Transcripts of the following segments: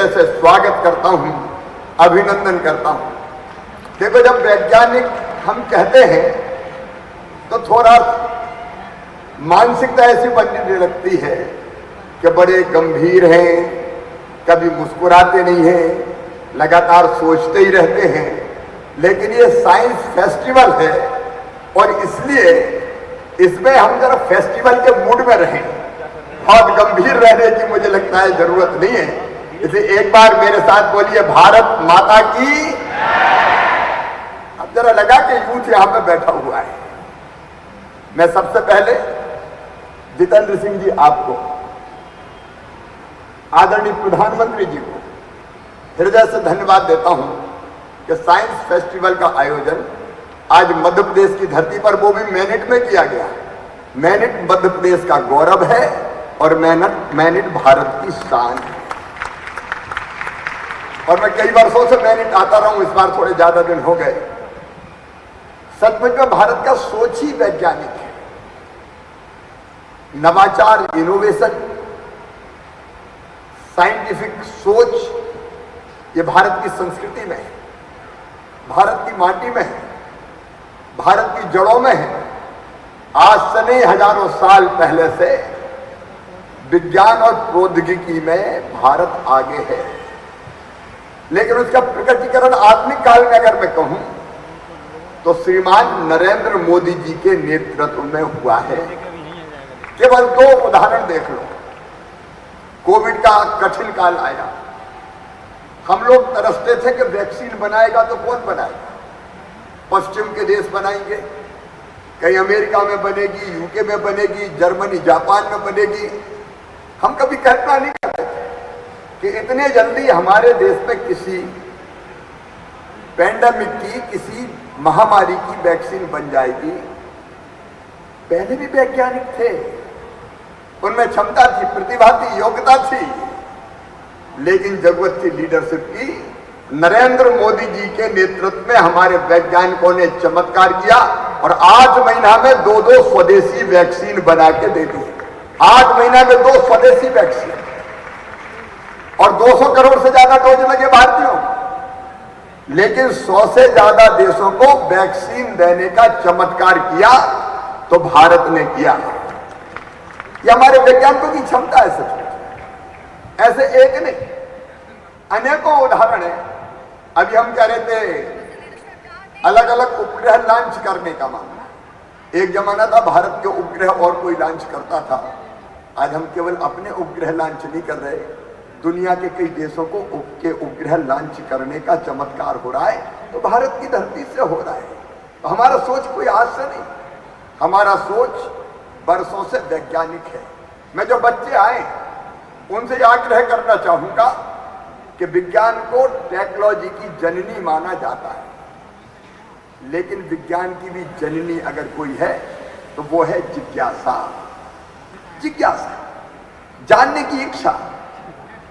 हृदय से स्वागत करता हूं, अभिनंदन करता हूं। देखो, जब वैज्ञानिक हम कहते हैं तो थोड़ा मानसिकता ऐसी बनने लगती है कि बड़े गंभीर हैं, कभी मुस्कुराते नहीं हैं, लगातार सोचते ही रहते हैं। लेकिन ये साइंस फेस्टिवल है और इसलिए इसमें हम जरा फेस्टिवल के मूड में रहें। बहुत गंभीर रहने की मुझे लगता है जरूरत नहीं है। इसलिए एक बार मेरे साथ बोलिए, भारत माता की। अब जरा लगा कि यूथ यहां पे बैठा हुआ है। मैं सबसे पहले जितेंद्र सिंह जी, आपको, आदरणीय प्रधानमंत्री जी को हृदय से धन्यवाद देता हूं कि साइंस फेस्टिवल का आयोजन आज मध्य प्रदेश की धरती पर, वो भी मैनिट में किया गया। मैनिट मध्य प्रदेश का गौरव है और मैनिट भारत की शान है। और मैं कई वर्षों से मैनिट आता रहा हूं, इस बार थोड़े ज्यादा दिन हो गए। सचमुच में भारत का सोच ही वैज्ञानिक है। नवाचार, इनोवेशन, साइंटिफिक सोच, ये भारत की संस्कृति में है, भारत की माटी में है, भारत की जड़ों में है। आज से नहीं, हजारों साल पहले से विज्ञान और प्रौद्योगिकी में भारत आगे है। लेकिन उसका प्रकटीकरण आधुनिक काल में अगर मैं कहूं तो श्रीमान नरेंद्र मोदी जी के नेतृत्व में हुआ है। केवल दो उदाहरण देख लो। कोविड का कठिन काल आया, हम लोग तरसते थे कि वैक्सीन बनाएगा तो कौन बनाएगा? पश्चिम के देश बनाएंगे, कहीं अमेरिका में बनेगी, यूके में बनेगी, जर्मनी जापान में बनेगी। हम कभी कल्पना नहीं करते थे कि इतने जल्दी हमारे देश में किसी पैंडेमिक की, किसी महामारी की वैक्सीन बन जाएगी। पहले भी वैज्ञानिक थे, उनमें क्षमता थी, प्रतिभा थी, योग्यता थी, लेकिन जरूरत थी लीडरशिप की। नरेंद्र मोदी जी के नेतृत्व में हमारे वैज्ञानिकों ने चमत्कार किया और 8 महीना में 2 स्वदेशी वैक्सीन बना के दे दी। 8 महीना में 2 स्वदेशी वैक्सीन और 200 करोड़ से ज्यादा डोज लगे भारतीयों। लेकिन 100 से ज्यादा देशों को वैक्सीन देने का चमत्कार किया तो भारत ने किया। यह हमारे वैज्ञानिकों की क्षमता है। सच ऐसे एक नहीं, अनेकों उदाहरण है। अभी हम कह रहे थे अलग अलग उपग्रह लॉन्च करने का मामला। एक जमाना था भारत के उपग्रह और कोई लॉन्च करता था। आज हम केवल अपने उपग्रह लॉन्च नहीं कर रहे, दुनिया के कई देशों को उपग्रह लॉन्च करने का चमत्कार हो रहा है, तो भारत की धरती से हो रहा है। तो हमारा सोच कोई आज से नहीं, हमारा सोच बरसों से वैज्ञानिक है। मैं जो बच्चे आए उनसे आग्रह करना चाहूंगा कि विज्ञान को टेक्नोलॉजी की जननी माना जाता है, लेकिन विज्ञान की भी जननी अगर कोई है तो वो है जिज्ञासा। जिज्ञासा, जानने की इच्छा।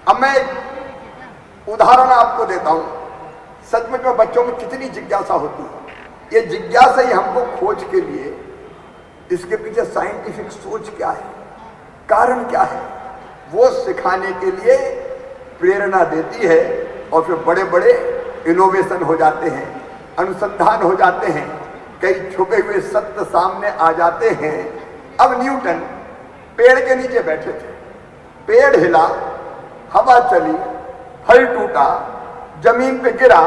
अब मैं एक उदाहरण आपको देता हूं। सचमुच में बच्चों में कितनी जिज्ञासा होती है। ये जिज्ञासा ही हमको खोज के लिए, इसके पीछे साइंटिफिक सोच क्या है, कारण क्या है, वो सिखाने के लिए प्रेरणा देती है। और फिर बड़े बड़े इनोवेशन हो जाते हैं, अनुसंधान हो जाते हैं, कई छुपे हुए सत्य सामने आ जाते हैं। अब न्यूटन पेड़ के नीचे बैठे थे, पेड़ हिला, हवा चली, फल टूटा, जमीन पे गिरा,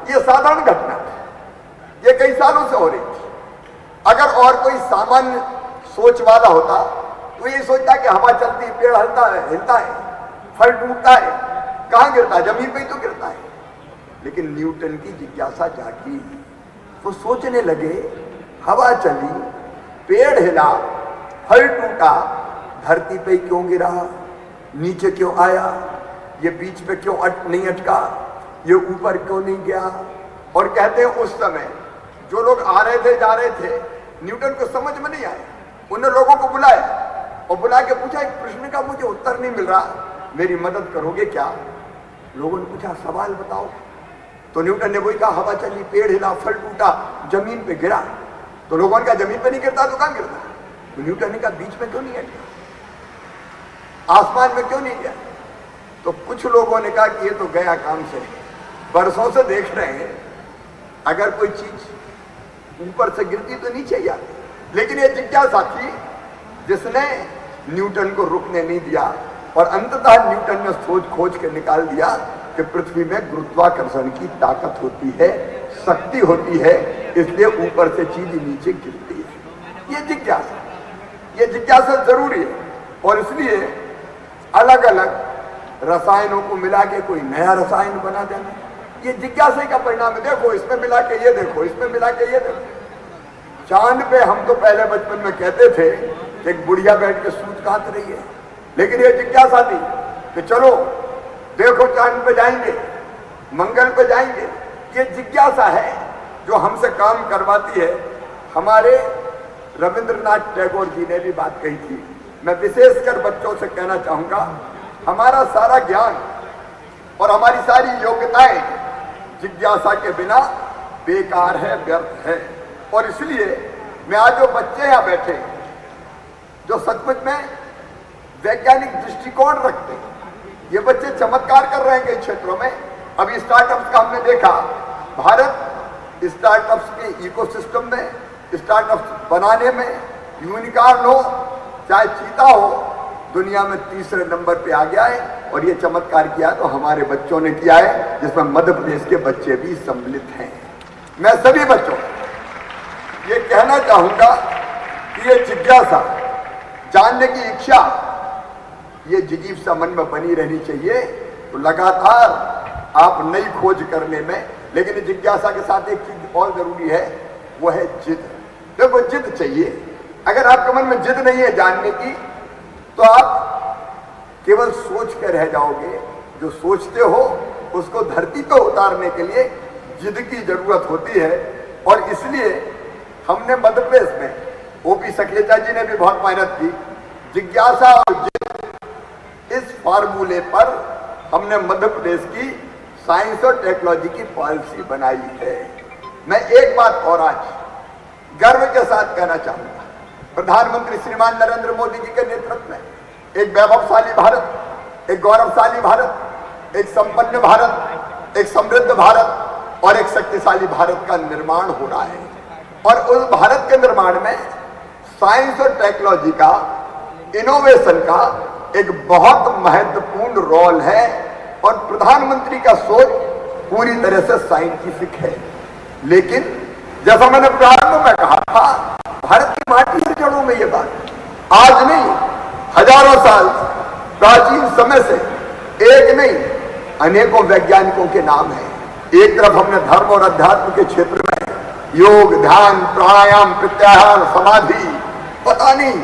ये साधारण घटना थी, ये कई सालों से हो रही थी। अगर और कोई सामान्य सोच वाला होता तो ये सोचता कि हवा चलती, पेड़ हिलता है, फल टूटता है, कहां गिरता है? जमीन पे ही तो गिरता है। लेकिन न्यूटन की जिज्ञासा जागी, वो सोचने लगे, हवा चली, पेड़ हिला, फल टूटा, धरती पे क्यों गिरा, नीचे क्यों आया, ये बीच पे क्यों नहीं अटका, ये ऊपर क्यों नहीं गया? और कहते हैं उस समय जो लोग आ रहे थे, जा रहे थे, न्यूटन को समझ में नहीं आया। उन्होंने लोगों को बुलाया और बुला के पूछा, एक प्रश्न का मुझे उत्तर नहीं मिल रहा, मेरी मदद करोगे क्या? लोगों ने पूछा, सवाल बताओ। तो न्यूटन ने वही कहा, हवा चली, पेड़ हिला, फल टूटा, जमीन पे गिरा। तो लोगों ने कहा, जमीन पे नहीं गिरता तो कहां गिरता? तो न्यूटन ने कहा, बीच में क्यों नहीं अटका, आसमान में क्यों नहीं गया? तो कुछ लोगों ने कहा कि ये तो गया काम से, बरसों से देख रहे हैं अगर कोई चीज ऊपर से गिरती तो नीचे ही आती। लेकिन ये जिज्ञासा थी जिसने न्यूटन को रुकने नहीं दिया और अंततः न्यूटन ने सोच खोज के निकाल दिया कि पृथ्वी में गुरुत्वाकर्षण की ताकत होती है, शक्ति होती है, इसलिए ऊपर से चीज नीचे गिरती है। ये जिज्ञासा जरूरी है और इसलिए अलग अलग रसायनों को मिला के कोई नया रसायन बना देना, ये जिज्ञासा का परिणाम है। देखो इसमें मिला के ये देखो, इसमें मिला के ये देखो। चांद पे हम तो पहले बचपन में कहते थे कि एक बुढ़िया बैठ के सूत काट रही है, लेकिन ये जिज्ञासा थी कि चलो देखो चांद पे जाएंगे, मंगल पे जाएंगे। ये जिज्ञासा है जो हमसे काम करवाती है। हमारे रविंद्रनाथ टैगोर जी ने भी बात कही थी। मैं विशेषकर बच्चों से कहना चाहूंगा, हमारा सारा ज्ञान और हमारी सारी योग्यताएं जिज्ञासा के बिना बेकार है, व्यर्थ है। और इसलिए मैं आज जो बच्चे यहां बैठे जो सचमुच में वैज्ञानिक दृष्टिकोण रखते हैं, ये बच्चे चमत्कार कर रहे हैं कई क्षेत्रों में। अभी स्टार्टअप्स का हमने देखा, भारत स्टार्टअप्स के इकोसिस्टम में, स्टार्टअप्स बनाने में यूनिकॉर्न हो चाहे चीता हो, दुनिया में तीसरे नंबर पे आ गया है। और ये चमत्कार किया तो हमारे बच्चों ने किया है, जिसमें मध्य प्रदेश के बच्चे भी सम्मिलित हैं। मैं सभी बच्चों ये कहना चाहूंगा कि ये जिज्ञासा, जानने की इच्छा, ये जिज्ञासा मन में बनी रहनी चाहिए। तो लगातार आप नई खोज करने में, लेकिन जिज्ञासा के साथ एक चीज और जरूरी है, वो है जिद। देखो जिद चाहिए। अगर आपके मन में जिद नहीं है जानने की, तो आप केवल सोच के रह जाओगे। जो सोचते हो उसको धरती पर उतारने के लिए जिद की जरूरत होती है। और इसलिए हमने मध्य प्रदेश में ओपी सखलेचा जी ने भी बहुत मेहनत की। जिज्ञासा और जिद, इस फार्मूले पर हमने मध्य प्रदेश की साइंस और टेक्नोलॉजी की पॉलिसी बनाई है। मैं एक बात और आज गर्व के साथ कहना चाहूंगा, प्रधानमंत्री श्रीमान नरेंद्र मोदी जी के नेतृत्व में एक वैभवशाली भारत, एक गौरवशाली भारत, एक संपन्न भारत, एक समृद्ध भारत और एक शक्तिशाली भारत का निर्माण हो रहा है। और उस भारत के निर्माण में साइंस और टेक्नोलॉजी का, इनोवेशन का एक बहुत महत्वपूर्ण रोल है। और प्रधानमंत्री का सोच पूरी तरह से साइंटिफिक है। लेकिन जैसा मैंने प्रारंभ में कहा था, भारत की माटी से जड़ों में ये बात आज नहीं, हजारों साल प्राचीन समय से एक नहीं अनेकों वैज्ञानिकों के नाम है। एक तरफ हमने धर्म और अध्यात्म के क्षेत्र में योग, ध्यान, प्राणायाम, प्रत्याहार, समाधि, पता नहीं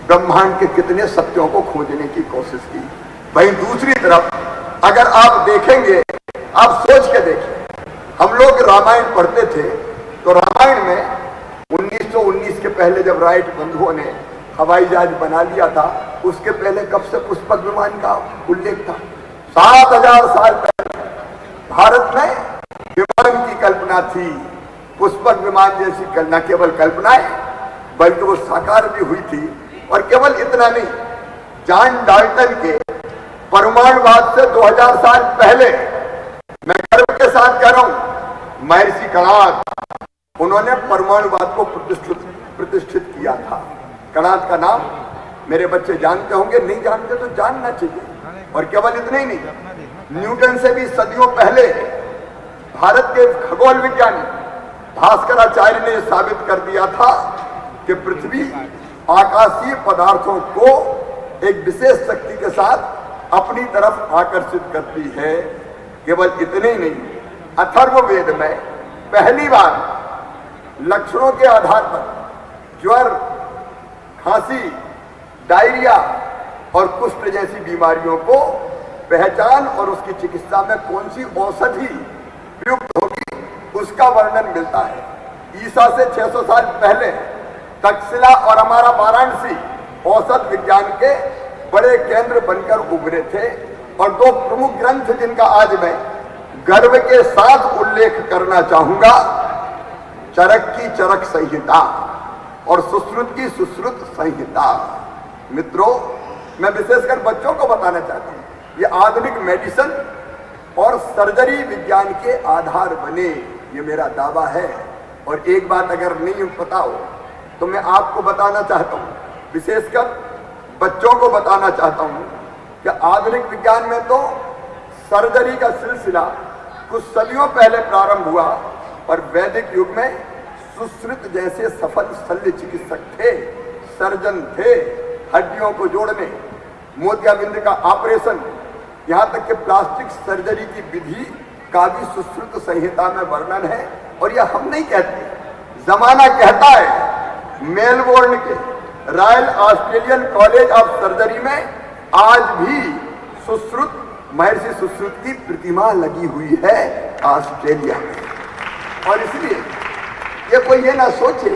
ब्रह्मांड के कितने सत्यों को खोजने की कोशिश की। वहीं दूसरी तरफ अगर आप देखेंगे, आप सोच के देखिए, हम लोग रामायण पढ़ते थे तो रामायण में 1919 के पहले जब राइट बंधुओं ने हवाई जहाज बना लिया था, उसके पहले कब से पुष्पक विमान का उल्लेख था। 7000 साल पहले भारत में विमान की कल्पना थी। पुष्पक विमान जैसी न केवल कल्पनाएं बल्कि वो साकार भी हुई थी। और केवल इतना नहीं, जॉन डाल्टन के परमाणुवाद से 2000 साल पहले, मैं गर्व के साथ कह रहा हूं, महर्षि कणाद, उन्होंने परमाणुवाद को प्रतिष्ठित किया था। कणाद का नाम मेरे बच्चे जानते होंगे, नहीं जानते तो जानना चाहिए। और केवल इतना ही नहीं, न्यूटन से भी सदियों पहले भारत के खगोल विज्ञानी भास्कराचार्य ने साबित कर दिया था कि पृथ्वी आकाशीय पदार्थों को एक विशेष शक्ति के साथ अपनी तरफ आकर्षित करती है। केवल इतने ही नहीं, अथर्ववेद में पहली बार लक्षणों के आधार पर ज्वर, खांसी, डायरिया और कुष्ठ जैसी बीमारियों को पहचान और उसकी चिकित्सा में कौन सी औषधि प्रयुक्त होगी, उसका वर्णन मिलता है। ईसा से 600 साल पहले तक्षशिला और हमारा वाराणसी औषध विज्ञान के बड़े केंद्र बनकर उभरे थे। और दो प्रमुख ग्रंथ जिनका आज मैं गर्व के साथ उल्लेख करना चाहूंगा, चरक की चरक संहिता और सुश्रुत की सुश्रुत संहिता। मित्रों, मैं विशेषकर बच्चों को बताना चाहता हूं, ये आधुनिक मेडिसिन और सर्जरी विज्ञान के आधार बने, ये मेरा दावा है। और एक बात अगर नहीं पता हो तो मैं आपको बताना चाहता हूं, विशेषकर बच्चों को बताना चाहता हूं कि आधुनिक विज्ञान में तो सर्जरी का सिलसिला कुछ सदियों पहले प्रारंभ हुआ, पर वैदिक युग में सुश्रुत जैसे सफल शल्य चिकित्सक थे, सर्जन थे। हड्डियों को जोड़ने, मोतियाबिंद का ऑपरेशन, यहां तक कि प्लास्टिक सर्जरी की विधि का भी सुश्रुत संहिता में वर्णन है। और यह हम नहीं कहते, जमाना कहता है। मेलबोर्न के royal Australian college of surgery में आज भी सुश्रुत, महर्षि सुश्रुत की प्रतिमा लगी हुई है ऑस्ट्रेलिया में। और इसलिए ये कोई ये ना सोचे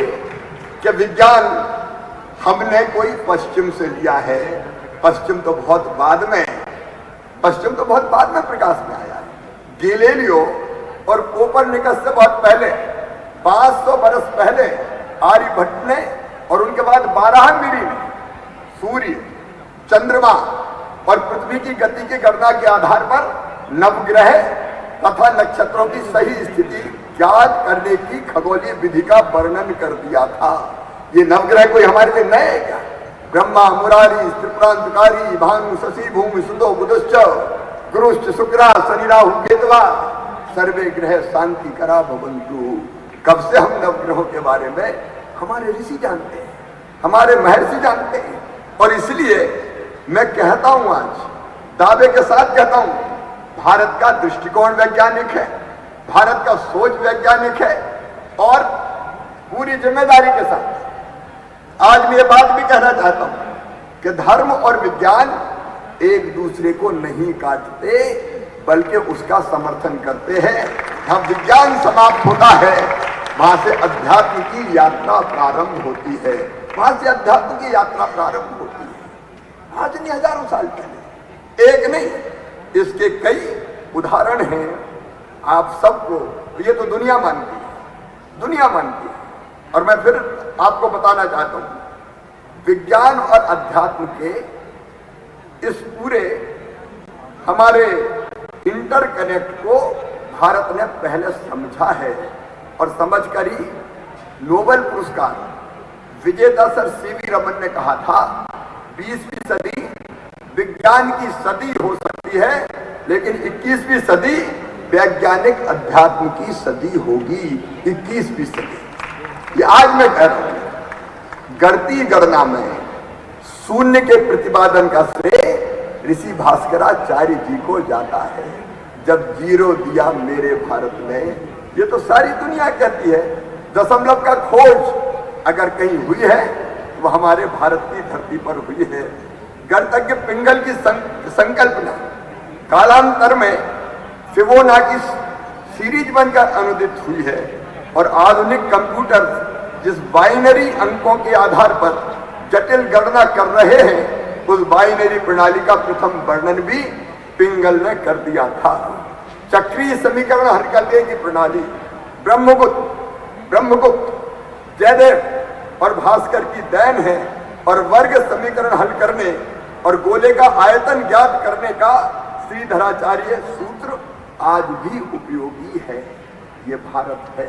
कि विज्ञान हमने कोई पश्चिम से लिया है। पश्चिम तो बहुत बाद में प्रकाश में आया है। गैलीलियो और कोपरनिकस से बहुत पहले, 500 बरस पहले आर्यभट्ट ने और उनके बाद बारहमीरी ने सूर्य, चंद्रमा और पृथ्वी की गति की गणना के आधार पर नवग्रह तथा नक्षत्रों की सही स्थिति ज्ञात करने की खगोलीय विधि का वर्णन कर दिया था। ये नवग्रह कोई हमारे लिए नए है क्या? ब्रह्मा, मुरारी, त्रिपुरांतकारी, भानु, शशि, भूमि, सुदो, बुधश्च, गुरुश्च, शुक्रा, शनि, राहु, केतवा, सर्वे ग्रह शांति करा भवन्तु। कब से हम नवग्रहों के बारे में हमारे ऋषि जानते हैं, हमारे महर्षि जानते हैं। और इसलिए मैं कहता हूं, आज दावे के साथ कहता हूं, भारत का दृष्टिकोण वैज्ञानिक है, भारत का सोच वैज्ञानिक है। और पूरी जिम्मेदारी के साथ आज मैं ये बात भी कहना चाहता हूं कि धर्म और विज्ञान एक दूसरे को नहीं काटते, बल्कि उसका समर्थन करते हैं। जहां विज्ञान समाप्त होता है, वहां से अध्यात्म की यात्रा प्रारंभ होती है, वहां से अध्यात्म की यात्रा प्रारंभ होती है। आज नहीं, हजारों साल पहले, एक नहीं, इसके कई उदाहरण हैं। आप सबको ये तो दुनिया मानती है, दुनिया मानती है। और मैं फिर आपको बताना चाहता हूं, विज्ञान और अध्यात्म के इस पूरे हमारे इंटरकनेक्ट को भारत ने पहले समझा है। और समझकर ही नोबेल पुरस्कार विजेता सर सीवी रमन ने कहा था, 20वीं सदी विज्ञान की सदी हो सकती है, लेकिन 21वीं सदी वैज्ञानिक अध्यात्म की सदी होगी। 21वीं सदी, ये आज मैं कह रहा हूं। गणती गणना में शून्य के प्रतिपादन का श्रेय ऋषि भास्कराचार्य जी को जाता है। जब जीरो दिया मेरे भारत ने, ये तो सारी दुनिया कहती है। दशमलव का खोज अगर कहीं हुई है तो वह हमारे भारत की धरती पर हुई है। गणतज्ञ पिंगल की संकल्पना कालांतर में फिबोनाची सीरीज बनकर अनुदित हुई है। और आधुनिक कंप्यूटर जिस बाइनरी अंकों के आधार पर जटिल गणना कर रहे हैं, उस बाइनरी प्रणाली का प्रथम वर्णन भी पिंगल ने कर दिया था। चक्रीय समीकरण हल करने की प्रणाली ब्रह्मगुप्त, जयदेव और भास्कर की देन है। और वर्ग समीकरण हल करने और गोले का आयतन ज्ञात करने का श्रीधराचार्य सूत्र आज भी उपयोगी है। ये भारत है।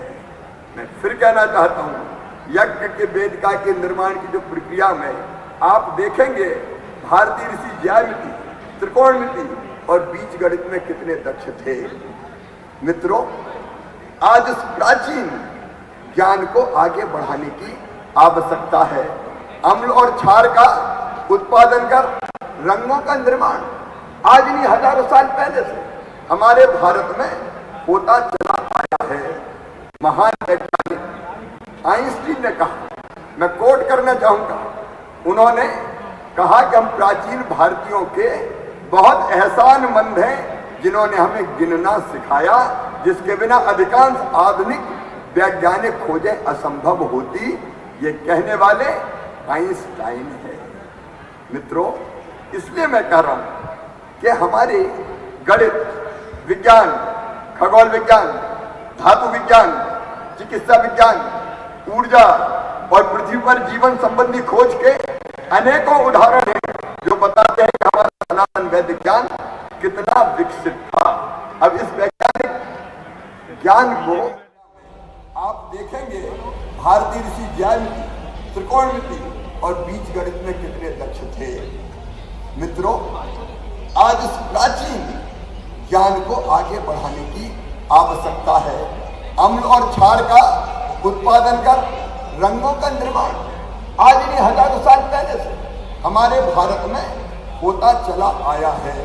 मैं फिर कहना चाहता हूं, यज्ञ के वेदिका के निर्माण की जो प्रक्रिया में आप देखेंगे, भारतीय ऋषि ज्यामिति, त्रिकोणमिति और बीजगणित में कितने दक्ष थे। मित्रों, आज इस प्राचीन ज्ञान को आगे बढ़ाने की आवश्यकता है। अम्ल और क्षार का उत्पादन कर रंगों का निर्माण आज नहीं, हजारों साल पहले से हमारे भारत में होता चला आया है। महान वैज्ञानिक आइंस्टीन ने कहा, मैं कोट करना चाहूंगा, उन्होंने कहा कि हम प्राचीन भारतीयों के बहुत एहसानमंद हैं जिन्होंने हमें गिनना सिखाया, जिसके बिना अधिकांश आधुनिक वैज्ञानिक खोजें असंभव होती। ये कहने वाले आइंस्टाइन है। मित्रों, इसलिए मैं कह रहा हूं कि हमारे गणित विज्ञान, खगोल विज्ञान, धातु विज्ञान, चिकित्सा विज्ञान, ऊर्जा और पृथ्वी पर जीवन संबंधी खोज के अनेकों उदाहरण हैं जो बताते हैं कि हमारा सनातन विज्ञान कितना विकसित था। अब इस वैज्ञानिक ज्ञान को आप देखेंगे भारतीय ऋषि ज्यामिति, त्रिकोणमिति और बीजगणित में कितने दक्ष थे। मित्रों, आज इस प्राचीन ज्ञान को आगे बढ़ाने की आवश्यकता है। अम्ल और क्षार का उत्पादन कर रंगों का निर्माण आज नहीं, हजारों साल पहले से हमारे भारत में होता चला आया है।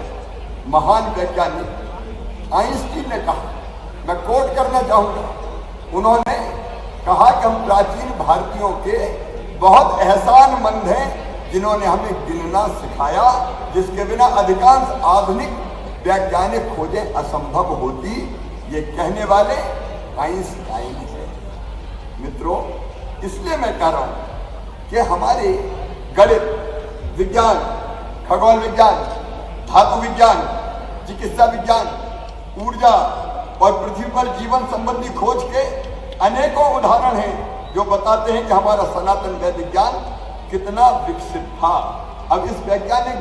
महान वैज्ञानिक आइंस्टीन ने कहा, मैं कोट करना चाहूंगा, उन्होंने कहा कि हम प्राचीन भारतीयों के बहुत एहसानमंद हैं जिन्होंने हमें गिनना सिखाया, जिसके बिना अधिकांश आधुनिक वैज्ञानिक खोजें असंभव होती। ये कहने वाले आइंस्टाइन है। मित्रों, इसलिए मैं कह रहा हूं कि हमारे गणित विज्ञान, खगोल विज्ञान, धातु विज्ञान, चिकित्सा विज्ञान, ऊर्जा और पृथ्वी पर जीवन संबंधी खोज के अनेकों उदाहरण हैं जो बताते हैं कि हमारा सनातन वैदिक ज्ञान कितना विकसित था। अब इस वैज्ञानिक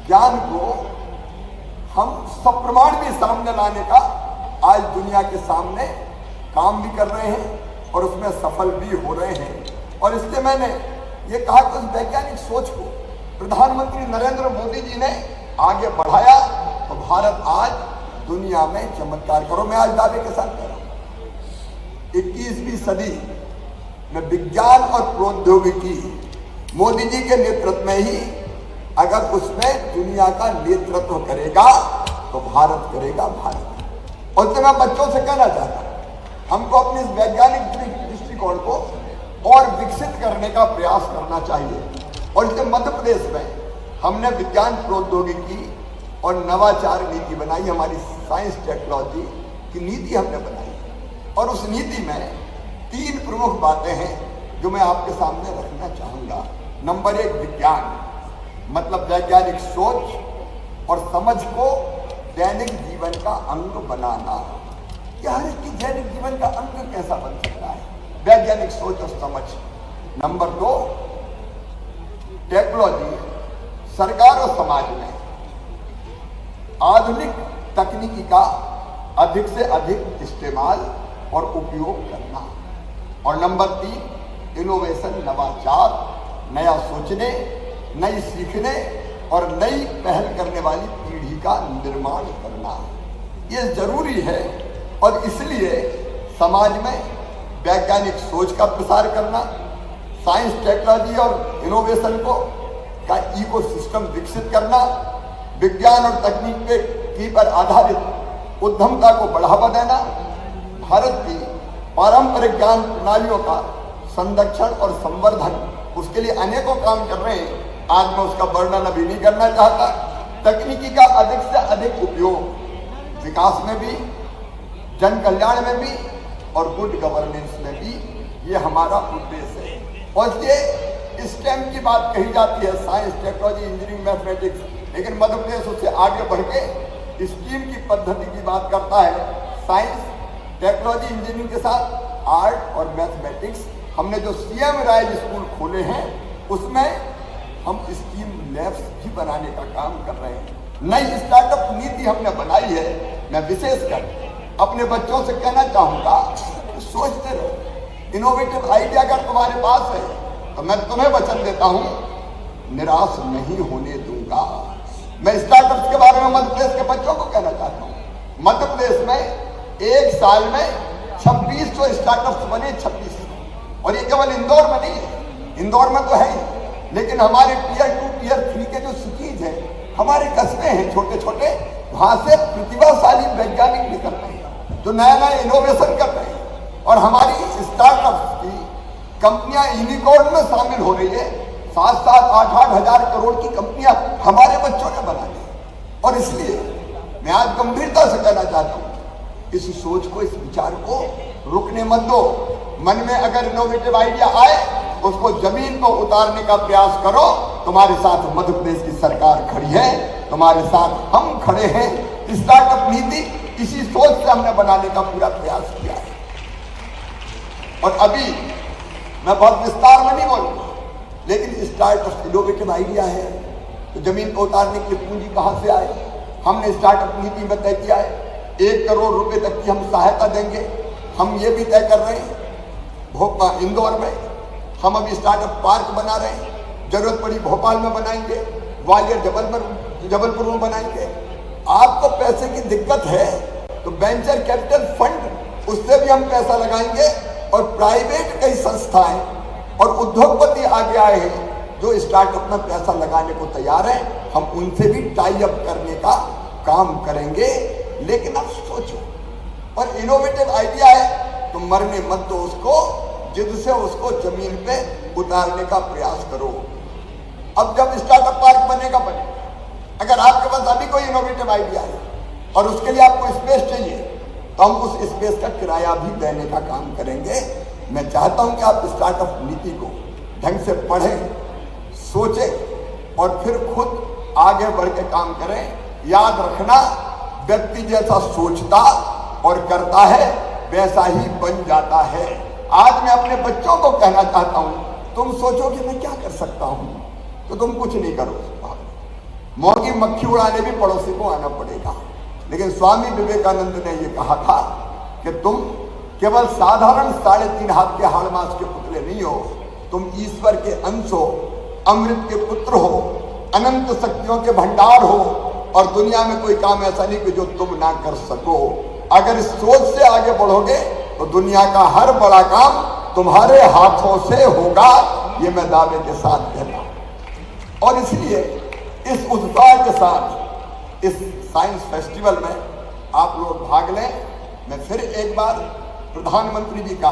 ज्ञान को हम सप्रमाण भी सामने लाने का आज दुनिया के सामने काम भी कर रहे हैं और उसमें सफल भी हो रहे हैं। और इसलिए मैंने ये कहा कि उस वैज्ञानिक सोच को प्रधानमंत्री नरेंद्र मोदी जी ने आगे बढ़ाया तो भारत आज दुनिया में चमत्कार करो। मैं आज दावे के साथ कह रहा हूं, 21वीं सदी में विज्ञान और प्रौद्योगिकी मोदी जी के नेतृत्व में ही अगर उसमें दुनिया का नेतृत्व करेगा तो भारत करेगा भारत। और तो मैं बच्चों से कहना चाहता हूं, हमको अपने इस वैज्ञानिक दृष्टिकोण को और विकसित करने का प्रयास करना चाहिए। और इससे मध्य प्रदेश में हमने विज्ञान प्रौद्योगिकी और नवाचार नीति बनाई, हमारी साइंस टेक्नोलॉजी की नीति हमने बनाई। और उस नीति में 3 प्रमुख बातें हैं जो मैं आपके सामने रखना चाहूंगा। नंबर 1, विज्ञान, मतलब वैज्ञानिक सोच और समझ को दैनिक जीवन का अंग बनाना। यह हर एक की दैनिक जीवन का अंग कैसा बन सकता है? वैज्ञानिक सोच और समझ। नंबर 2, टेक्नोलॉजी, सरकार और समाज में आधुनिक तकनीकी का अधिक से अधिक इस्तेमाल और उपयोग करना। और नंबर 3, इनोवेशन, नवाचार, नया सोचने, नई सीखने और नई पहल करने वाली पीढ़ी का निर्माण करना। यह जरूरी है और इसलिए समाज में वैज्ञानिक सोच का प्रसार करना, साइंस, टेक्नोलॉजी और इनोवेशन को का इकोसिस्टम विकसित करना, विज्ञान और तकनीक पर आधारित उद्यमता को बढ़ावा देना, भारत की पारंपरिक ज्ञान प्रणालियों का संरक्षण और संवर्धन, उसके लिए अनेकों काम कर रहे हैं। आज मैं उसका वर्णन अभी नहीं करना चाहता। तकनीकी का अधिक से अधिक उपयोग विकास में भी, जन कल्याण में भी और गुड गवर्नेंस में भी, ये हमारा उद्देश्य है। और ये स्टेम की बात कही जाती है, साइंस, टेक्नोलॉजी, इंजीनियरिंग, मैथमेटिक्स, लेकिन मध्य प्रदेश उससे आगे बढ़ के स्टीम की पद्धति की बात करता है। साइंस, टेक्नोलॉजी, इंजीनियरिंग के साथ आर्ट और मैथमेटिक्स। हमने जो सीएम राय स्कूल खोले हैं उसमें हम स्टीम लैब्स भी बनाने का काम कर रहे हैं। नई स्टार्टअप नीति हमने बनाई है। मैं विशेषकर अपने बच्चों से कहना चाहूंगा, सोचते रहो। इनोवेटिव आइडिया अगर तुम्हारे पास है तो मैं तुम्हें वचन देता हूं, निराश नहीं होने दूंगा। मैं स्टार्टअप्स के बारे में मध्य प्रदेश के बच्चों को कहना चाहता हूं। मध्य प्रदेश में एक साल में 2600 स्टार्टअप्स बने, 2600। और ये केवल इंदौर में नहीं है, इंदौर में तो है ही, लेकिन हमारे टियर 2, टियर 3 के जो सिटीज हैं, हमारे कस्बे हैं छोटे छोटे, वहां से प्रतिभाशाली वैज्ञानिक निकल रहे हैं जो नया नया इनोवेशन कर रहे हैं। और हमारी स्टार्टअप्स की कंपनियां यूनिकॉर्न में शामिल हो रही है। 7-7, 8-8 हजार करोड़ की कंपनियां हमारे बच्चों ने बना दी। और इसलिए मैं आज गंभीरता से कहना चाहता हूं, इस सोच को, इस विचार को रुकने मत दो। मन में अगर इनोवेटिव आइडिया आए उसको जमीन पर उतारने का प्रयास करो। तुम्हारे साथ मध्य प्रदेश की सरकार खड़ी है, तुम्हारे साथ हम खड़े हैं। स्टार्टअप नीति इसी सोच से हमने बनाने का पूरा प्रयास किया है। और अभी मैं बहुत विस्तार में नहीं बोलूंगा, लेकिन स्टार्टअप इनोवेटिव आइडिया है, तो जमीन को उतारने के लिए पूंजी कहां से आए? हमने स्टार्टअप नीति में तय किया है 1 करोड़ रुपए तक की हम सहायता देंगे। हम ये भी तय कर रहे हैं इंदौर में हम अभी स्टार्टअप पार्क बना रहे हैं, जरूरत पड़ी भोपाल में बनाएंगे, ग्वालियर जबलपुर में बनाएंगे। आपको पैसे की दिक्कत है तो वेंचर कैपिटल फंड उससे भी हम पैसा लगाएंगे और प्राइवेट कई संस्थाएं और उद्योगपति आगे आए हैं जो स्टार्टअप में पैसा लगाने को तैयार है, हम उनसे भी टाई अप करने का काम करेंगे। लेकिन अब सोचो, और इनोवेटिव आइडिया है तो मरने मत दो उसको, जिद से उसको जमीन पे उतारने का प्रयास करो। अब जब स्टार्टअप पार्क बनेगा अगर आपके पास अभी कोई इनोवेटिव आइडिया है और उसके लिए आपको स्पेस चाहिए तो हम उस स्पेस का किराया भी देने का काम करेंगे। मैं चाहता हूं कि आप स्टार्टअप नीति को ढंग से पढ़ें, सोचें और फिर खुद आगे बढ़ के काम करें। याद रखना, व्यक्ति जैसा सोचता और करता है वैसा ही बन जाता है। आज मैं अपने बच्चों को कहना चाहता हूं, तुम सोचो कि मैं क्या कर सकता हूं तो तुम कुछ नहीं करो। मौकी मक्खी उड़ाने भी पड़ोसी को आना पड़ेगा। लेकिन स्वामी विवेकानंद ने यह कहा था कि तुम केवल साधारण 3.5 हाथ के हाड़ मास के पुतले नहीं हो, तुम ईश्वर के अंश हो, अमृत के पुत्र हो, अनंत शक्तियों के भंडार हो और दुनिया में कोई काम ऐसा नहीं कि जो तुम ना कर सको। अगर इस सोच से आगे बढ़ोगे तो दुनिया का हर बड़ा काम तुम्हारे हाथों से होगा, ये मैं दावे के साथ कहता हूं। और इसलिए इस उत्साह के साथ इस साइंस फेस्टिवल में आप लोग भाग लें। मैं फिर एक बार प्रधानमंत्री जी का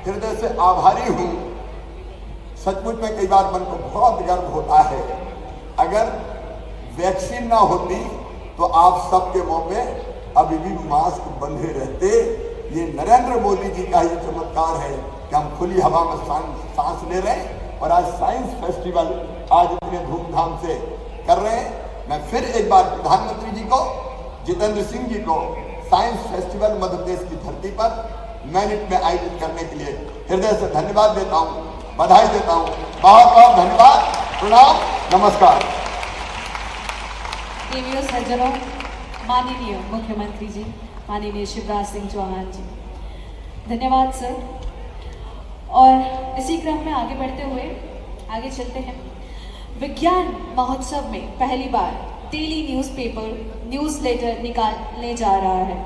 हृदय से आभारी हूं। सचमुच में कई बार मन को बहुत गर्व होता है, अगर वैक्सीन ना होती तो आप सबके मुंह पे अभी भी मास्क बंधे रहते। ये नरेंद्र मोदी जी का ही चमत्कार है कि हम खुली हवा में सांस ले रहे हैं और आज साइंस फेस्टिवल आज इतने धूमधाम से कर रहे हैं। मैं फिर एक बार प्रधानमंत्री जी को, जितेंद्र सिंह जी को साइंस फेस्टिवल मध्य प्रदेश की धरती पर मैनिट में आयोजित करने के लिए हृदय से धन्यवाद देता हूं, बधाई देता हूं। बहुत बहुत धन्यवाद, प्रणाम, नमस्कार। देवियों सज्जनों, माननीय मुख्यमंत्री जी, माननीय शिवराज सिंह चौहान जी, धन्यवाद सर। और इसी क्रम में आगे बढ़ते हुए आगे चलते हैं। विज्ञान महोत्सव में पहली बार डेली न्यूज़लेटर निकालने जा रहा है,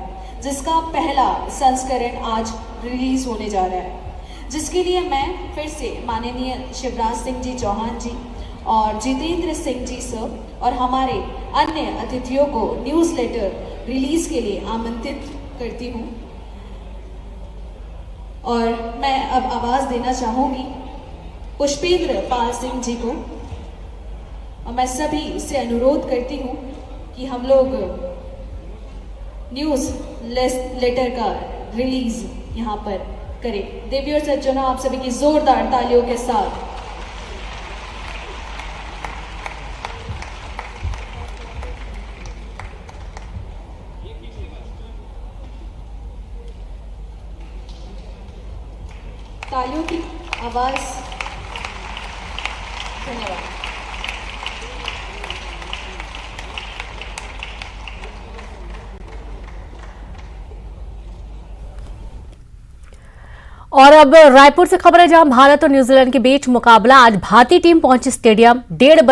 जिसका पहला संस्करण आज रिलीज होने जा रहा है, जिसके लिए मैं फिर से माननीय शिवराज सिंह जी चौहान जी और जितेंद्र सिंह जी सर और हमारे अन्य अतिथियों को न्यूज़लेटर रिलीज के लिए आमंत्रित करती हूँ। और मैं अब आवाज़ देना चाहूँगी पुष्पेंद्र पाल सिंह जी को, और मैं सभी से अनुरोध करती हूँ कि हम लोग न्यूज़ लेटर का रिलीज यहाँ पर करें। देवी और सज्जनों, आप सभी की जोरदार तालियों के साथ तालियों की आवाज। धन्यवाद। और अब रायपुर से खबर है, जहां भारत और न्यूजीलैंड के बीच मुकाबला। आज भारतीय टीम पहुंची स्टेडियम 1:30